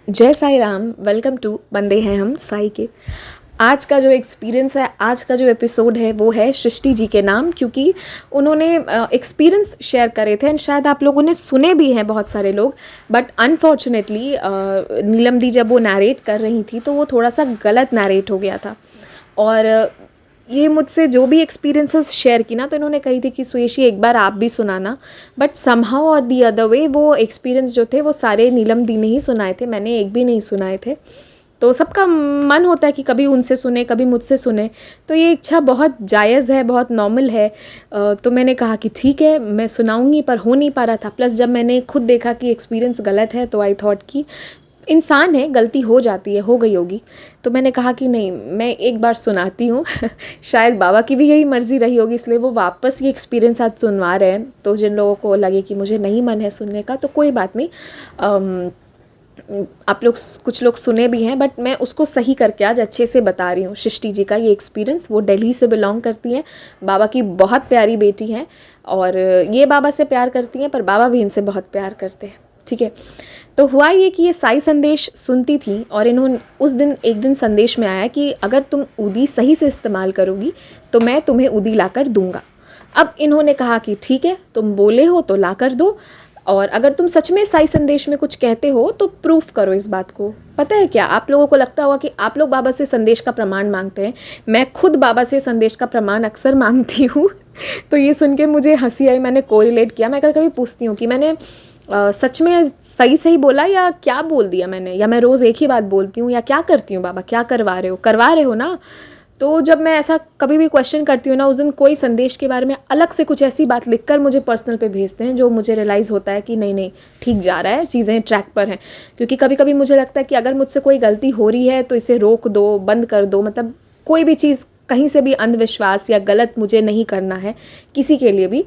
जय Sai Ram. Welcome to बंदे हैं हम साई के। आज का जो एक्सपीरियंस है, आज का जो एपिसोड है वो है सृष्टि जी के नाम, क्योंकि उन्होंने एक्सपीरियंस शेयर करे थे एंड शायद आप लोगों ने सुने भी हैं बहुत सारे लोग। बट अनफॉर्चुनेटली नीलम दी जब वो नैरेट कर रही थी तो वो थोड़ा सा गलत नैरेट हो गया था। और ये मुझसे जो भी एक्सपीरियंसेस शेयर की ना, तो इन्होंने कही थी कि सुयेशी एक बार आप भी सुनाना। बट समहाउ और दी अदर वे वो एक्सपीरियंस जो थे वो सारे नीलम दी ने ही सुनाए थे, मैंने एक भी नहीं सुनाए थे। तो सबका मन होता है कि कभी उनसे सुने कभी मुझसे सुने, तो ये इच्छा बहुत जायज़ है, बहुत नॉर्मल है। तो मैंने कहा कि ठीक है मैं सुनाऊंगी, पर हो नहीं पा रहा था। प्लस जब मैंने खुद देखा कि एक्सपीरियंस गलत है तो आई थॉट कि इंसान है, गलती हो जाती है, हो गई होगी। तो मैंने कहा कि नहीं, मैं एक बार सुनाती हूँ शायद बाबा की भी यही मर्ज़ी रही होगी, इसलिए वो वापस ये एक्सपीरियंस आज सुनवा रहे हैं। तो जिन लोगों को लगे कि मुझे नहीं मन है सुनने का तो कोई बात नहीं, आप लोग कुछ लोग सुने भी हैं, बट मैं उसको सही करके आज अच्छे से बता रही हूँ। सृष्टि जी का ये एक्सपीरियंस, वो दिल्ली से बिलोंग करती हैं, बाबा की बहुत प्यारी बेटी हैं और ये बाबा से प्यार करती हैं, पर बाबा भी इनसे बहुत प्यार करते हैं। ठीक है, तो हुआ ये कि ये साई संदेश सुनती थी और इन्होंने उस दिन एक दिन संदेश में आया कि अगर तुम ऊदी सही से इस्तेमाल करोगी तो मैं तुम्हें ऊदी लाकर दूंगा। अब इन्होंने कहा कि ठीक है, तुम बोले हो तो ला कर दो, और अगर तुम सच में साई संदेश में कुछ कहते हो तो प्रूफ करो इस बात को। पता है क्या, आप लोगों को लगता होगा कि आप लोग बाबा से संदेश का प्रमाण मांगते हैं, मैं खुद बाबा से संदेश का प्रमाण अक्सर मांगती हूँ तो ये सुन के मुझे हंसी आई, मैंने कोरिलेट किया। मैं कभी पूछती हूँ कि मैंने सच में सही सही बोला या क्या बोल दिया मैंने, या मैं रोज़ एक ही बात बोलती हूँ, या क्या करती हूँ बाबा, क्या करवा रहे हो ना। तो जब मैं ऐसा कभी भी क्वेश्चन करती हूँ ना, उस दिन कोई संदेश के बारे में अलग से कुछ ऐसी बात लिखकर मुझे पर्सनल पे भेजते हैं जो मुझे रियलाइज़ होता है कि नहीं नहीं ठीक जा रहा है, चीज़ें ट्रैक पर हैं। क्योंकि कभी कभी मुझे लगता है कि अगर मुझसे कोई गलती हो रही है तो इसे रोक दो, बंद कर दो। मतलब कोई भी चीज़, कहीं से भी अंधविश्वास या गलत मुझे नहीं करना है किसी के लिए भी।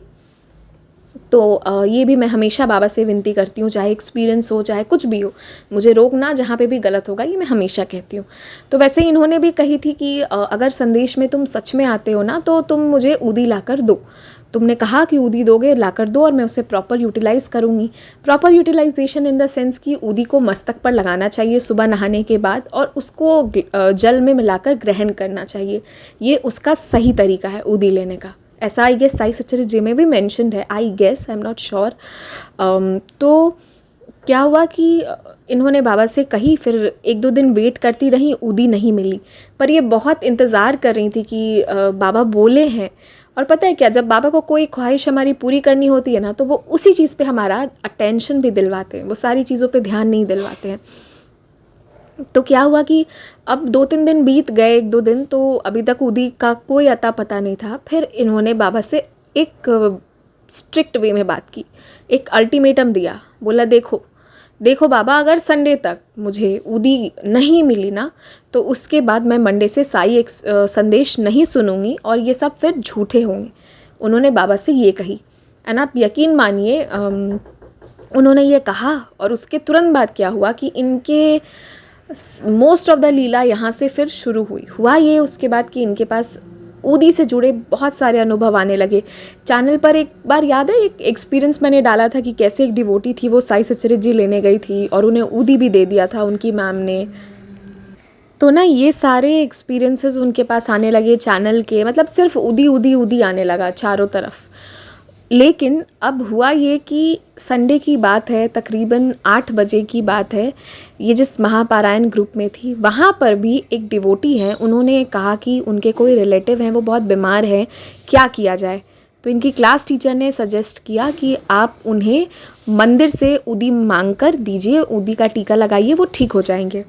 तो ये भी मैं हमेशा बाबा से विनती करती हूँ, चाहे एक्सपीरियंस हो चाहे कुछ भी हो, मुझे रोकना जहाँ पे भी गलत होगा, ये मैं हमेशा कहती हूँ। तो वैसे ही इन्होंने भी कही थी कि अगर संदेश में तुम सच में आते हो ना तो तुम मुझे ऊदी लाकर दो। तुमने कहा कि ऊदी दोगे, लाकर दो और मैं उसे प्रॉपर यूटिलाइज़ करूँगी। Proper utilisation in the sense कि ऊदी को मस्तक पर लगाना चाहिए सुबह नहाने के बाद और उसको जल में मिलाकर ग्रहण करना चाहिए। ये उसका सही तरीका है ऊदी लेने का। ऐसा आई गेस साई सच्चरित्र जी में भी मेंशन्ड है, I guess, I am not sure. तो क्या हुआ कि इन्होंने बाबा से कही, फिर एक दो दिन वेट करती रही, ऊदी नहीं मिली। पर ये बहुत इंतज़ार कर रही थी कि बाबा बोले हैं। और पता है क्या, जब बाबा को कोई ख्वाहिश हमारी पूरी करनी होती है ना, तो वो उसी चीज़ पे हमारा अटेंशन भी दिलवाते हैं, वो सारी चीज़ों पे ध्यान नहीं दिलवाते हैं। तो क्या हुआ कि अब 2-3 दिन बीत गए, 1-2 दिन, तो अभी तक ऊदी का कोई अता पता नहीं था। फिर इन्होंने बाबा से एक स्ट्रिक्ट वे में बात की, एक अल्टीमेटम दिया। बोला देखो देखो बाबा, अगर संडे तक मुझे ऊदी नहीं मिली ना तो उसके बाद मैं मंडे से साई संदेश नहीं सुनूंगी और ये सब फिर झूठे होंगे। उन्होंने बाबा से ये कही एंड आप यकीन मानिए उन्होंने ये कहा और उसके तुरंत बाद क्या हुआ कि इनके मोस्ट ऑफ द लीला यहाँ से फिर शुरू हुआ ये उसके बाद कि इनके पास ऊदी से जुड़े बहुत सारे अनुभव आने लगे। चैनल पर एक बार याद है एक एक्सपीरियंस मैंने डाला था कि कैसे एक डिवोटी थी, वो साई सच्चरित्र जी लेने गई थी और उन्हें ऊदी भी दे दिया था उनकी मैम ने। तो ना ये सारे एक्सपीरियंसेस उनके पास आने लगे चैनल के, मतलब सिर्फ ऊदी ऊदी ऊदी आने लगा चारों तरफ। लेकिन अब हुआ ये कि संडे की बात है, तकरीबन 8 बजे की बात है, ये जिस महापारायण ग्रुप में थी वहाँ पर भी एक डिवोटी हैं, उन्होंने कहा कि उनके कोई रिलेटिव हैं, वो बहुत बीमार हैं, क्या किया जाए। तो इनकी क्लास टीचर ने सजेस्ट किया कि आप उन्हें मंदिर से ऊदी मांग कर दीजिए, ऊदी का टीका लगाइए, वो ठीक हो जाएंगे।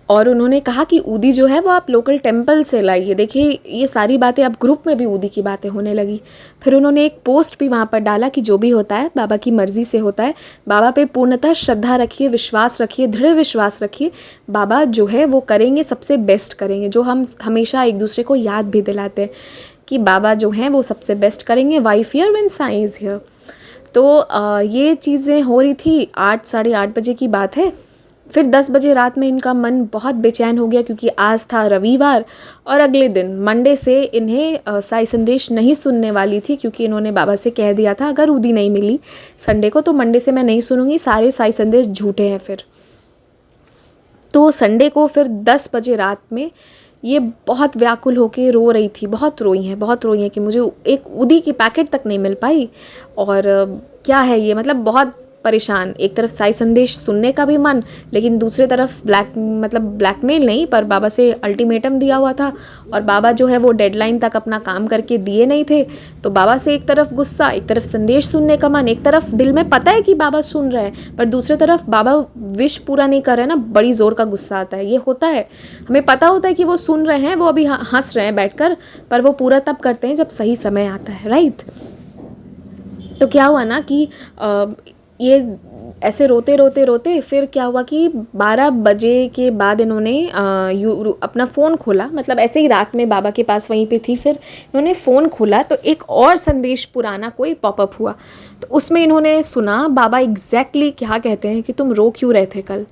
और उन्होंने कहा कि ऊदी जो है वो आप लोकल टेंपल से लाइए। देखिए ये सारी बातें, अब ग्रुप में भी ऊदी की बातें होने लगी। फिर उन्होंने एक पोस्ट भी वहाँ पर डाला कि जो भी होता है बाबा की मर्ज़ी से होता है, बाबा पे पूर्णतः श्रद्धा रखिए, विश्वास रखिए, दृढ़ विश्वास रखिए, बाबा जो है वो करेंगे, सबसे बेस्ट करेंगे। जो हम हमेशा एक दूसरे को याद भी दिलाते हैं कि बाबा जो हैं वो सबसे बेस्ट करेंगे, why fear when Sai is here. तो ये चीज़ें हो रही थी, 8 साढ़े 8 बजे की बात है। फिर 10 बजे रात में इनका मन बहुत बेचैन हो गया क्योंकि आज था रविवार और अगले दिन मंडे से इन्हें साई संदेश नहीं सुनने वाली थी, क्योंकि इन्होंने बाबा से कह दिया था अगर ऊदी नहीं मिली संडे को तो मंडे से मैं नहीं सुनूंगी, सारे साई संदेश झूठे हैं। फिर तो संडे को फिर 10 बजे रात में ये बहुत व्याकुल होके रो रही थी, बहुत रोई हैं कि मुझे एक ऊदी की पैकेट तक नहीं मिल पाई। और क्या है ये, मतलब बहुत परेशान। एक तरफ साई संदेश सुनने का भी मन, लेकिन दूसरी तरफ ब्लैकमेल नहीं, पर बाबा से अल्टीमेटम दिया हुआ था और बाबा जो है वो डेडलाइन तक अपना काम करके दिए नहीं थे। तो बाबा से एक तरफ गुस्सा, एक तरफ संदेश सुनने का मन, एक तरफ दिल में पता है कि बाबा सुन रहे हैं, पर दूसरी तरफ बाबा विश पूरा नहीं कर रहे ना, बड़ी ज़ोर का गुस्सा आता है। ये होता है, हमें पता होता है कि वो सुन रहे हैं, वो अभी हंस रहे हैं बैठकर, पर वो पूरा तब करते हैं जब सही समय आता है, राइट। तो क्या हुआ ना कि ये ऐसे रोते फिर क्या हुआ कि 12 बजे के बाद इन्होंने अपना फ़ोन खोला, मतलब ऐसे ही रात में बाबा के पास वहीं पे थी। फिर इन्होंने फ़ोन खोला तो एक और संदेश पुराना कोई पॉपअप हुआ। तो उसमें इन्होंने सुना बाबा एग्जैक्टली क्या कहते हैं कि तुम रो क्यों रहे थे कल,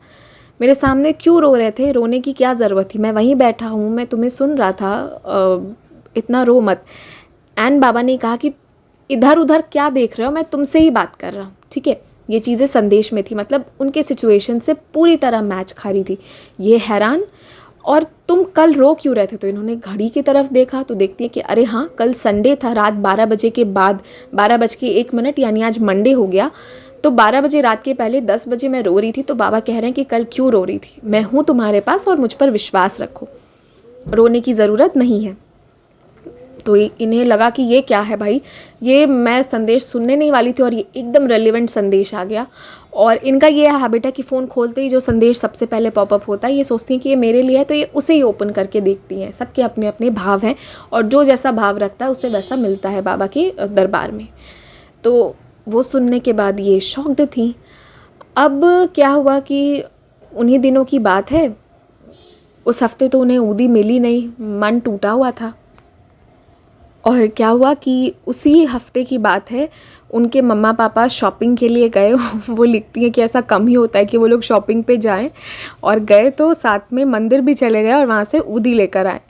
मेरे सामने क्यों रो रहे थे, रोने की क्या ज़रूरत थी, मैं वहीं बैठा हूँ, मैं तुम्हें सुन रहा था, इतना रो मत। एंड बाबा ने कहा कि इधर उधर क्या देख रहे हो, मैं तुमसे ही बात कर रहा हूँ, ठीक है। ये चीज़ें संदेश में थी, मतलब उनके सिचुएशन से पूरी तरह मैच खा रही थी। ये हैरान, और तुम कल रो क्यों रहे थे। तो इन्होंने घड़ी की तरफ देखा तो देखती है कि अरे हाँ, कल संडे था, रात 12 बजे के बाद 12:01, यानी आज मंडे हो गया। तो 12 बजे रात के पहले 10 बजे मैं रो रही थी। तो बाबा कह रहे हैं कि कल क्यों रो रही थी, मैं हूँ तुम्हारे पास और मुझ पर विश्वास रखो, रोने की ज़रूरत नहीं है। तो इन्हें लगा कि ये क्या है भाई, ये मैं संदेश सुनने नहीं वाली थी और ये एकदम रेलिवेंट संदेश आ गया। और इनका ये हैबिट है कि फ़ोन खोलते ही जो संदेश सबसे पहले पॉपअप होता है, ये सोचती हैं कि ये मेरे लिए है, तो ये उसे ही ओपन करके देखती हैं। सबके अपने अपने भाव हैं और जो जैसा भाव रखता है उसे वैसा मिलता है बाबा के दरबार में। तो वो सुनने के बाद ये शॉक्ड थी। अब क्या हुआ कि उन्हीं दिनों की बात है, उस हफ्ते तो उन्हें ऊदी मिली नहीं, मन टूटा हुआ था। और क्या हुआ कि उसी हफ्ते की बात है, उनके मम्मा पापा शॉपिंग के लिए गए। वो लिखती हैं कि ऐसा कम ही होता है कि वो लोग शॉपिंग पे जाएं, और गए तो साथ में मंदिर भी चले गए और वहाँ से ऊदी लेकर आए।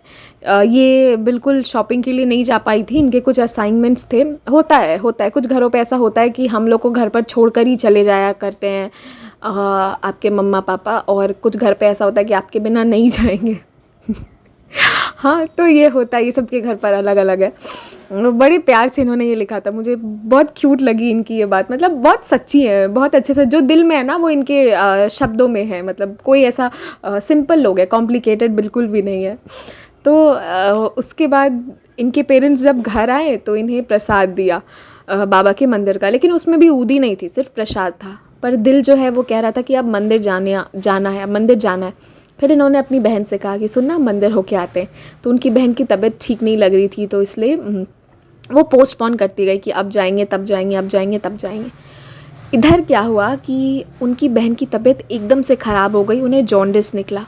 ये बिल्कुल शॉपिंग के लिए नहीं जा पाई थी, इनके कुछ असाइनमेंट्स थे। होता है कुछ घरों पे ऐसा होता है कि हम लोग को घर पर छोड़कर ही चले जाया करते हैं आपके मम्मा पापा, और कुछ घर पे ऐसा होता है कि आपके बिना नहीं जाएंगे। हाँ, तो ये होता है, ये सबके घर पर अलग अलग है। बड़े प्यार से इन्होंने ये लिखा था, मुझे बहुत क्यूट लगी इनकी ये बात, मतलब बहुत सच्ची है, बहुत अच्छे से जो दिल में है ना वो इनके शब्दों में है। मतलब कोई ऐसा सिंपल लोग है, कॉम्प्लिकेटेड बिल्कुल भी नहीं है। तो उसके बाद इनके पेरेंट्स जब घर आए तो इन्हें प्रसाद दिया बाबा के मंदिर का, लेकिन उसमें भी ऊदी नहीं थी, सिर्फ प्रसाद था। पर दिल जो है वो कह रहा था कि अब मंदिर जाना है। फिर इन्होंने अपनी बहन से कहा कि सुनना, मंदिर होके आते हैं। तो उनकी बहन की तबीयत ठीक नहीं लग रही थी, तो इसलिए वो पोस्टपोन करती गई कि अब जाएंगे तब जाएंगे। इधर क्या हुआ कि उनकी बहन की तबीयत एकदम से ख़राब हो गई, उन्हें जॉन्डिस निकला,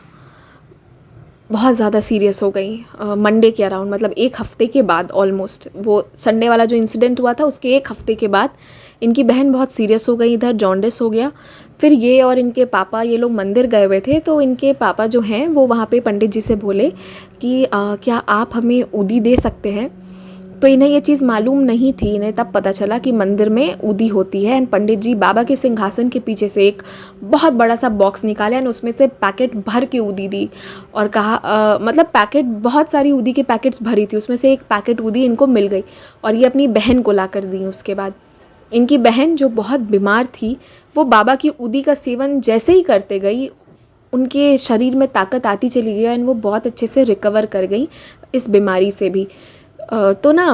बहुत ज़्यादा सीरियस हो गई। मंडे के अराउंड, मतलब एक हफ़्ते के बाद, ऑलमोस्ट वो संडे वाला जो इंसिडेंट हुआ था उसके एक हफ़्ते के बाद इनकी बहन बहुत सीरियस हो गई, इधर जॉन्डिस हो गया। फिर ये और इनके पापा, ये लोग मंदिर गए हुए थे, तो इनके पापा जो हैं वो वहाँ पे पंडित जी से बोले कि क्या आप हमें ऊदी दे सकते हैं। तो इन्हें ये चीज़ मालूम नहीं थी, इन्हें तब पता चला कि मंदिर में ऊदी होती है। एंड पंडित जी बाबा के सिंहासन के पीछे से एक बहुत बड़ा सा बॉक्स निकाले एंड उसमें से पैकेट भर के ऊदी दी और कहा, मतलब पैकेट, बहुत सारी ऊदी के पैकेट्स भरी थी, उसमें से एक पैकेट ऊदी इनको मिल गई और ये अपनी बहन को ला कर दी। उसके बाद इनकी बहन जो बहुत बीमार थी, वो बाबा की ऊदी का सेवन जैसे ही करते गई, उनके शरीर में ताकत आती चली गई एंड वो बहुत अच्छे से रिकवर कर गई इस बीमारी से भी। तो ना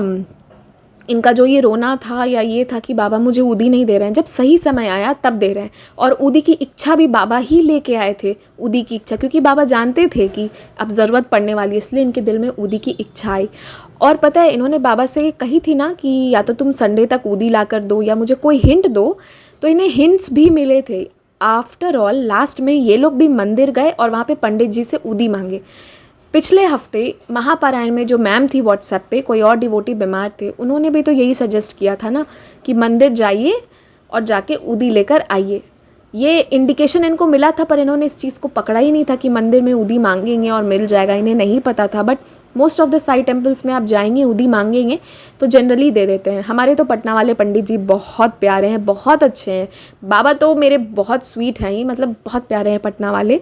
इनका जो ये रोना था या ये था कि बाबा मुझे ऊदी नहीं दे रहे हैं, जब सही समय आया तब दे रहे हैं। और ऊदी की इच्छा भी बाबा ही लेके आए थे, ऊदी की इच्छा, क्योंकि बाबा जानते थे कि अब ज़रूरत पड़ने वाली है, इसलिए इनके दिल में ऊदी की इच्छा आई। और पता है, इन्होंने बाबा से कही थी ना कि या तो तुम संडे तक ऊदी ला कर दो या मुझे कोई हिंट दो, तो इन्हें हिंट्स भी मिले थे। आफ्टर ऑल लास्ट में ये लोग भी मंदिर गए और वहाँ पे पंडित जी से ऊदी मांगे। पिछले हफ्ते महापारायण में जो मैम थी व्हाट्सएप पे, कोई और डिवोटी बीमार थे, उन्होंने भी तो यही सजेस्ट किया था ना कि मंदिर जाइए और जाके ऊदी लेकर आइए। ये इंडिकेशन इनको मिला था, पर इन्होंने इस चीज़ को पकड़ा ही नहीं था कि मंदिर में ऊदी मांगेंगे और मिल जाएगा, इन्हें नहीं पता था। But most of the Sai temples में आप जाएंगे, ऊदी मांगेंगे तो जनरली दे देते हैं। हमारे तो पटना वाले पंडित जी बहुत प्यारे हैं, बहुत अच्छे हैं। बाबा तो मेरे बहुत स्वीट हैं ही, मतलब बहुत प्यारे हैं पटना वाले।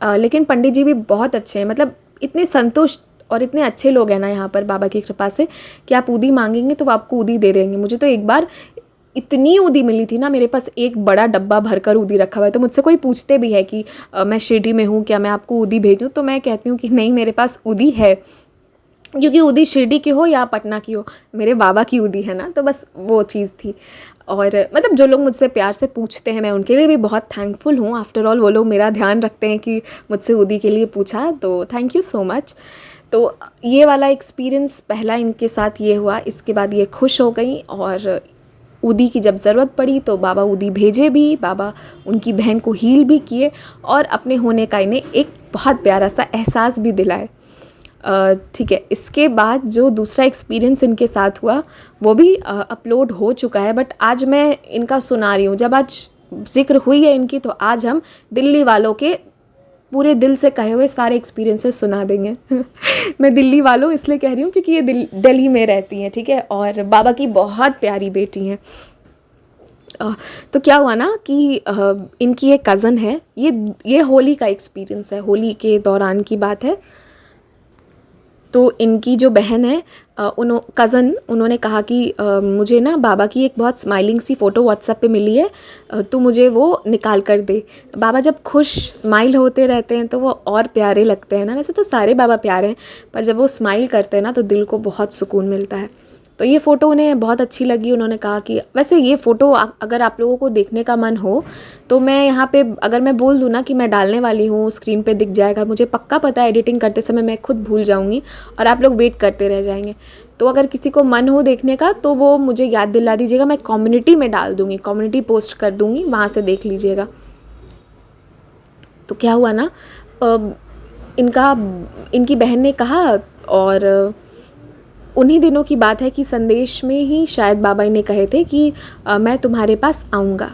लेकिन पंडित जी भी बहुत अच्छे हैं, मतलब इतने संतुष्ट और इतने अच्छे लोग हैं ना यहाँ पर बाबा की कृपा से कि आप ऊदी मांगेंगे तो वो आपको ऊदी दे देंगे। मुझे तो एक बार इतनी ऊदी मिली थी ना, मेरे पास एक बड़ा डब्बा भरकर ऊदी रखा हुआ है। तो मुझसे कोई पूछते भी है कि मैं शिरडी में हूँ, क्या मैं आपको ऊदी भेजूँ, तो मैं कहती हूँ कि नहीं, मेरे पास ऊदी है, क्योंकि ऊदी शिरडी की हो या पटना की हो, मेरे बाबा की ऊदी है ना। तो बस वो चीज़ थी। और मतलब जो लोग मुझसे प्यार से पूछते हैं, मैं उनके लिए भी बहुत थैंकफुल हूँ। आफ्टर ऑल वो लोग मेरा ध्यान रखते हैं कि मुझसे ऊदी के लिए पूछा, तो थैंक यू सो मच। तो ये वाला एक्सपीरियंस पहला इनके साथ ये हुआ। इसके बाद ये खुश हो गई और ऊदी की जब ज़रूरत पड़ी तो बाबा ऊदी भेजे भी, बाबा उनकी बहन को हील भी किए और अपने होने का इन्हें एक बहुत प्यारा सा एहसास भी दिलाए। ठीक है, इसके बाद जो दूसरा एक्सपीरियंस इनके साथ हुआ वो भी अपलोड हो चुका है, बट आज मैं इनका सुना रही हूँ। जब आज जिक्र हुई है इनकी, तो आज हम दिल्ली वालों के पूरे दिल से कहे हुए सारे एक्सपीरियंसेस सुना देंगे। मैं दिल्ली वालों इसलिए कह रही हूँ क्योंकि ये दिल्ली में रहती हैं, ठीक है, और बाबा की बहुत प्यारी बेटी हैं। तो क्या हुआ ना कि इनकी एक कज़न है, ये होली का एक्सपीरियंस है, होली के दौरान की बात है। तो इनकी जो बहन है कज़न, उन्होंने कहा कि मुझे ना बाबा की एक बहुत स्माइलिंग सी फ़ोटो व्हाट्सएप पे मिली है, तो मुझे वो निकाल कर दे। बाबा जब खुश स्माइल होते रहते हैं तो वो और प्यारे लगते हैं ना। वैसे तो सारे बाबा प्यारे हैं, पर जब वो स्माइल करते हैं ना तो दिल को बहुत सुकून मिलता है। तो ये फ़ोटो उन्हें बहुत अच्छी लगी। उन्होंने कहा कि वैसे ये फ़ोटो अगर आप लोगों को देखने का मन हो तो मैं यहाँ पे अगर मैं बोल दूँ ना कि मैं डालने वाली हूँ, स्क्रीन पे दिख जाएगा। मुझे पक्का पता है एडिटिंग करते समय मैं खुद भूल जाऊँगी और आप लोग वेट करते रह जाएंगे। तो अगर किसी को मन हो देखने का तो वो मुझे याद दिला दीजिएगा, मैं कम्युनिटी में डाल दूँगी, कम्युनिटी पोस्ट कर दूँगी, वहाँ से देख लीजिएगा। तो क्या हुआ ना, इनकी बहन ने कहा, और उन्हीं दिनों की बात है कि संदेश में ही शायद बाबा इन्हें कहे थे कि मैं तुम्हारे पास आऊँगा।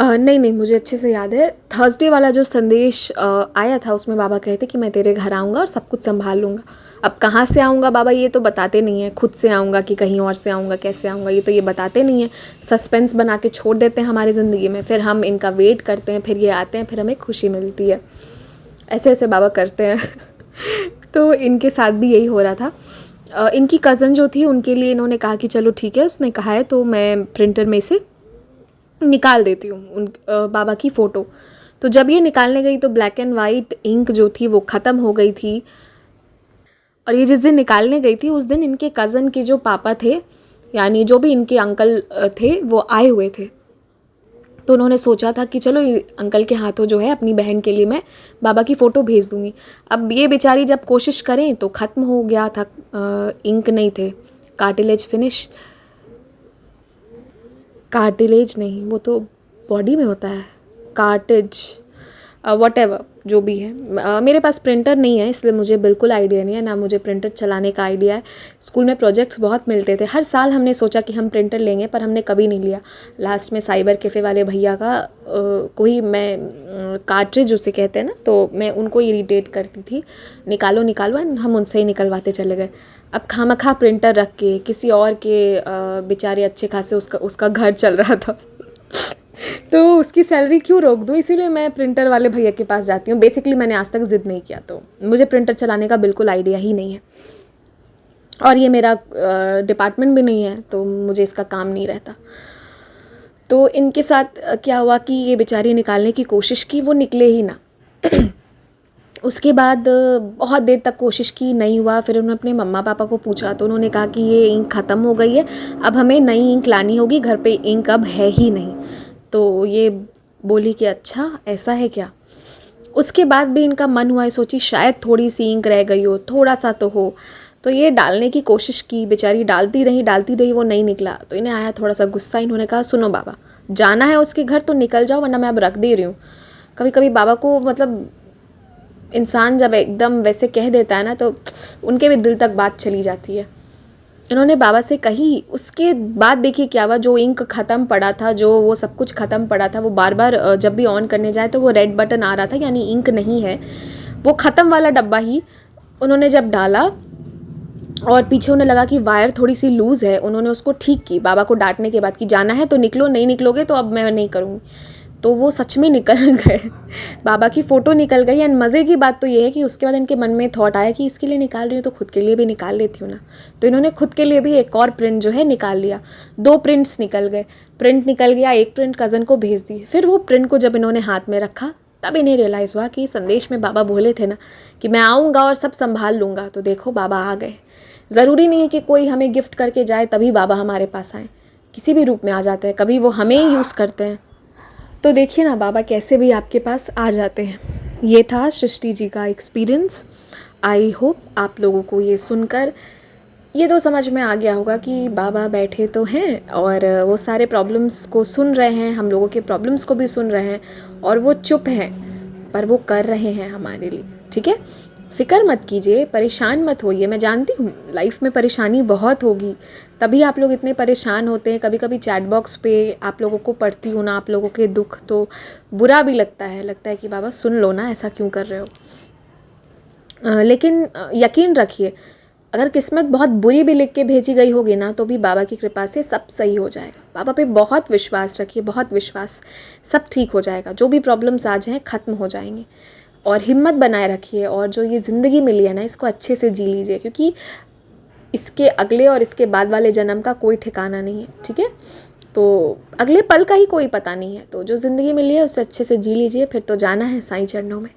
नहीं, मुझे अच्छे से याद है, थर्सडे वाला जो संदेश आया था उसमें बाबा कहे थे कि मैं तेरे घर आऊँगा और सब कुछ संभाल लूँगा। अब कहाँ से आऊँगा बाबा ये तो बताते नहीं हैं, खुद से आऊँगा कि कहीं और से आऊँगा, कैसे आऊँगा ये तो ये बताते नहीं हैं। सस्पेंस बना के छोड़ देते हैं हमारी ज़िंदगी में, फिर हम इनका वेट करते हैं, फिर ये आते हैं, फिर हमें खुशी मिलती है। ऐसे ऐसे बाबा करते हैं। तो इनके साथ भी यही हो रहा था। इनकी कज़न जो थी उनके लिए इन्होंने कहा कि चलो ठीक है, उसने कहा है तो मैं प्रिंटर में से निकाल देती हूँ उन बाबा की फ़ोटो। तो जब ये निकालने गई तो ब्लैक एंड वाइट इंक जो थी वो ख़त्म हो गई थी। और ये जिस दिन निकालने गई थी उस दिन इनके कज़न के जो पापा थे, यानी जो भी इनके अंकल थे, वो आए हुए थे। तो उन्होंने सोचा था कि चलो अंकल के हाथों जो है अपनी बहन के लिए मैं बाबा की फ़ोटो भेज दूँगी। अब ये बेचारी जब कोशिश करें तो ख़त्म हो गया था, इंक नहीं थे, कार्टिलेज नहीं, वो तो बॉडी में होता है, कार्टेज, व्हाटएवर जो भी है। मेरे पास प्रिंटर नहीं है इसलिए मुझे बिल्कुल आइडिया नहीं है, ना मुझे प्रिंटर चलाने का आइडिया है। स्कूल में प्रोजेक्ट्स बहुत मिलते थे, हर साल हमने सोचा कि हम प्रिंटर लेंगे पर हमने कभी नहीं लिया। लास्ट में साइबर कैफ़े वाले भैया का कोई मैं कार्ट्रिज उसे कहते हैं ना, तो मैं उनको इरिटेट करती थी, निकालो एंड हम उनसे ही निकलवाते चले गए। अब खामखा प्रिंटर रख के किसी और के बेचारे अच्छे खासे उसका घर चल रहा था। तो उसकी सैलरी क्यों रोक दूँ, इसीलिए मैं प्रिंटर वाले भैया के पास जाती हूँ। बेसिकली मैंने आज तक ज़िद नहीं किया, तो मुझे प्रिंटर चलाने का बिल्कुल आइडिया ही नहीं है और ये मेरा डिपार्टमेंट भी नहीं है, तो मुझे इसका काम नहीं रहता। तो इनके साथ क्या हुआ कि ये बेचारी निकालने की कोशिश की, वो निकले ही ना। उसके बाद बहुत देर तक कोशिश की, नहीं हुआ। फिर उन्होंने अपने मम्मा पापा को पूछा तो उन्होंने कहा कि ये इंक ख़त्म हो गई है, अब हमें नई इंक लानी होगी, घर पे इंक अब है ही नहीं। तो ये बोली कि अच्छा ऐसा है क्या। उसके बाद भी इनका मन हुआ, सोची शायद थोड़ी सी इंक रह गई हो, थोड़ा सा तो हो। तो ये डालने की कोशिश की, बेचारी डालती रही, वो नहीं निकला। तो इन्हें आया थोड़ा सा गुस्सा। इन्होंने कहा सुनो बाबा, जाना है उसके घर तो निकल जाओ, वरना मैं अब रख दे रही हूँ। कभी कभी बाबा को मतलब इंसान जब एकदम वैसे कह देता है ना तो उनके भी दिल तक बात चली जाती है। इन्होंने बाबा से कही। उसके बाद देखिए क्या हुआ, जो इंक ख़त्म पड़ा था, जो वो सब कुछ ख़त्म पड़ा था, वो बार बार जब भी ऑन करने जाए तो वो रेड बटन आ रहा था, यानी इंक नहीं है। वो ख़त्म वाला डब्बा ही उन्होंने जब डाला और पीछे उन्हें लगा कि वायर थोड़ी सी लूज़ है, उन्होंने उसको ठीक की बाबा को डांटने के बाद कि जाना है तो निकलो, नहीं निकलोगे तो अब मैं नहीं करूँगी। तो वो सच में निकल गए। बाबा की फ़ोटो निकल गई। एंड मज़े की बात तो ये है कि उसके बाद इनके मन में थॉट आया कि इसके लिए निकाल रही हूँ तो खुद के लिए भी निकाल लेती हूँ ना। तो इन्होंने खुद के लिए भी एक और प्रिंट जो है निकाल लिया। 2 प्रिंट्स निकल गए। प्रिंट निकल गया, एक प्रिंट कज़न को भेज दी। फिर वो प्रिंट को जब इन्होंने हाथ में रखा तब इन्हें रियलाइज़ हुआ कि संदेश में बाबा बोले थे ना कि मैं आऊँगा और सब संभाल लूँगा। तो देखो बाबा आ गए। ज़रूरी नहीं है कि कोई हमें गिफ्ट करके जाए तभी बाबा हमारे पास आए, किसी भी रूप में आ जाते हैं। कभी वो हमें ही यूज़ करते हैं। तो देखिए ना बाबा कैसे भी आपके पास आ जाते हैं। ये था सृष्टि जी का एक्सपीरियंस। आई होप आप लोगों को ये सुनकर ये तो समझ में आ गया होगा कि बाबा बैठे तो हैं और वो सारे प्रॉब्लम्स को सुन रहे हैं, हम लोगों के प्रॉब्लम्स को भी सुन रहे हैं, और वो चुप हैं पर वो कर रहे हैं हमारे लिए। ठीक है, फ़िक्र मत कीजिए, परेशान मत होइए। मैं जानती हूँ लाइफ में परेशानी बहुत होगी, तभी आप लोग इतने परेशान होते हैं। कभी कभी चैट बॉक्स पे आप लोगों को पढ़ती हूँ ना, आप लोगों के दुख, तो बुरा भी लगता है कि बाबा सुन लो ना, ऐसा क्यों कर रहे हो। लेकिन यकीन रखिए, अगर किस्मत बहुत बुरी भी लिख के भेजी गई होगी ना, तो भी बाबा की कृपा से सब सही हो जाएगा। बाबा पे बहुत विश्वास रखिए, बहुत विश्वास, सब ठीक हो जाएगा। जो भी प्रॉब्लम्स आज हैं ख़त्म हो जाएंगे। और हिम्मत बनाए रखिए, और जो ये ज़िंदगी मिली है ना, इसको अच्छे से जी लीजिए, क्योंकि इसके अगले और इसके बाद वाले जन्म का कोई ठिकाना नहीं है। ठीक है, तो अगले पल का ही कोई पता नहीं है। तो जो ज़िंदगी मिली है उसे अच्छे से जी लीजिए, फिर तो जाना है साईं चरणों में।